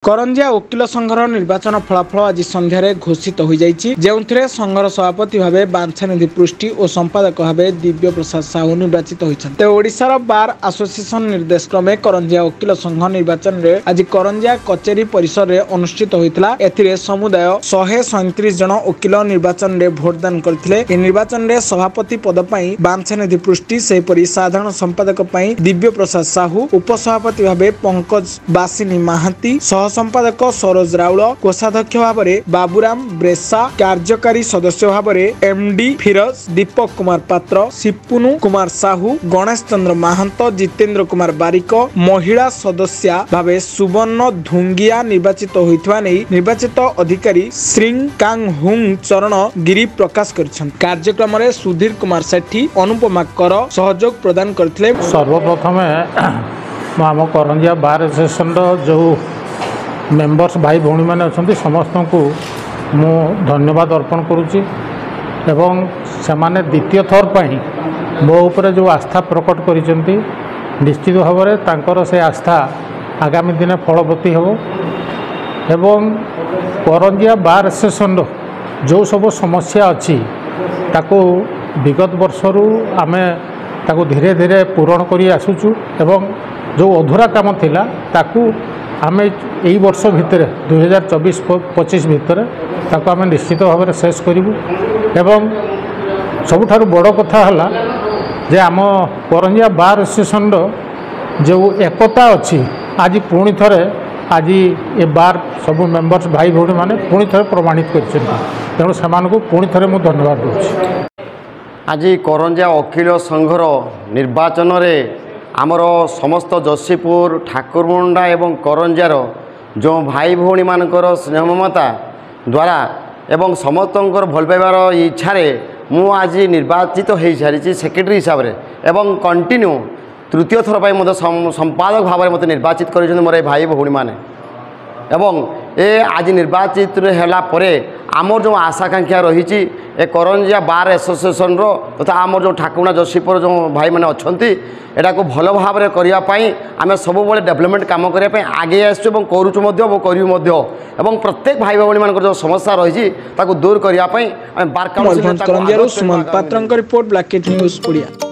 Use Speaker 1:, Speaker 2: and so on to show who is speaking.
Speaker 1: करंजिया वकिल संघर निर्वाचन फलाफल आज सन्धार घोषित हो जाए संघर सभापति भाव बांछानिधि पृष्टि और संपादक भाव दिव्य प्रसाद साहू निर्वाचित होती। ओडिशार बार एसोसिएशन निर्देश क्रमे करंजिया वकिल संघ निर्वाचन में आज करंजिया कचेरी परिसर में अनुष्ठित होता। समुदाय 137 जन वकिल निर्वाचन में भोटदान करते। निर्वाचन में सभापति पद पर बांछानिधि पृष्टि सेपरी साधारण संपादक दिव्य प्रसाद साहू, उपसभापति भाव पंकज बासिनी महांती, संपादक सरोज राउल, कोषाध्यक्ष भाव बाबूराम ब्रेसा, कार्यकारी सदस्य भाव एमडी फिरोज, दीपक कुमार पात्र, सिपुनु कुमार साहू, गणेश चंद्र महांत, जितेंद्र कुमार बारिक, महिला सदस्या भाव सुवर्ण धुंगिया निर्वाचित होइथवा नै निर्वाचित अधिकारी श्रीकांग हुंग चरण गिरी प्रकाश करिछन। कार्यक्रम में सुधीर कुमार सेठी, अनुपमा कर सहयोग प्रदान करथिले।
Speaker 2: सर्वप्रथम आम करंजिया बार एसोसिएशन जो मेंबर्स भाई भौणी मैंने अच्छा समस्त को मु धन्यवाद अर्पण करुच्ची एवं से द्वितीय थर पर मो उपर जो आस्था प्रकट करिसेंती निश्चित भाव में तांकर से आस्था आगामी दिन फलवती हो एवं करंजिया बार एसोसिएशन जो सब समस्या अच्छी ताको विगत वर्षरू आमे ताको धीरे धीरे पूरण करी आसुचु एवं जो अधूरा काम थिला ताकू आमे यही वर्ष भितर 2024-25 भितर ताको आमे निश्चित भाव में शेष करूँ एवं सबुठारु बड़ कथा हला जे आम करंजिया बार एसोसिएशन जो एकता अच्छी आज पुणी थरे आज ये बार सब मेंबर्स भाई भौणी माने पुणी थरे प्रमाणित कर तेणु से पुणी थरे मु धन्यवाद दूँ।
Speaker 3: आज करंजिया वकिल संघर निर्वाचन रे आमर समस्त जशीपुर ठाकुरमुंडा एवं करंजियार जो भाई भौणी मानकर स्नेह ममता द्वारा एवं समस्तंकर भल पाइबार इच्छा मु आज निर्वाचित हो सारी सेक्रेटरी हिसाब से एवं कंटिन्यू तृतीय थर पर मत संपादक भाव में मत निर्वाचित कर मोर भाई भौणी माने एवं ए आज निर्वाचित होला परे आमर जो आशाकांक्षा रही ए करंजिया बार एसोसिएशन तथा आमर जो ठाकुरमुंडा जशीपुर जो भाई मैंने अच्छा एटा को भल भाव में करने आम सब डेवलपमेंट काम करने आगे आसुँ करूँ प्रत्येक भाई भौणी मान जो समस्या रही दूर करने बार
Speaker 1: सुमंत पात्र रिपोर्ट ब्लैकेट न्यूज ओडिया।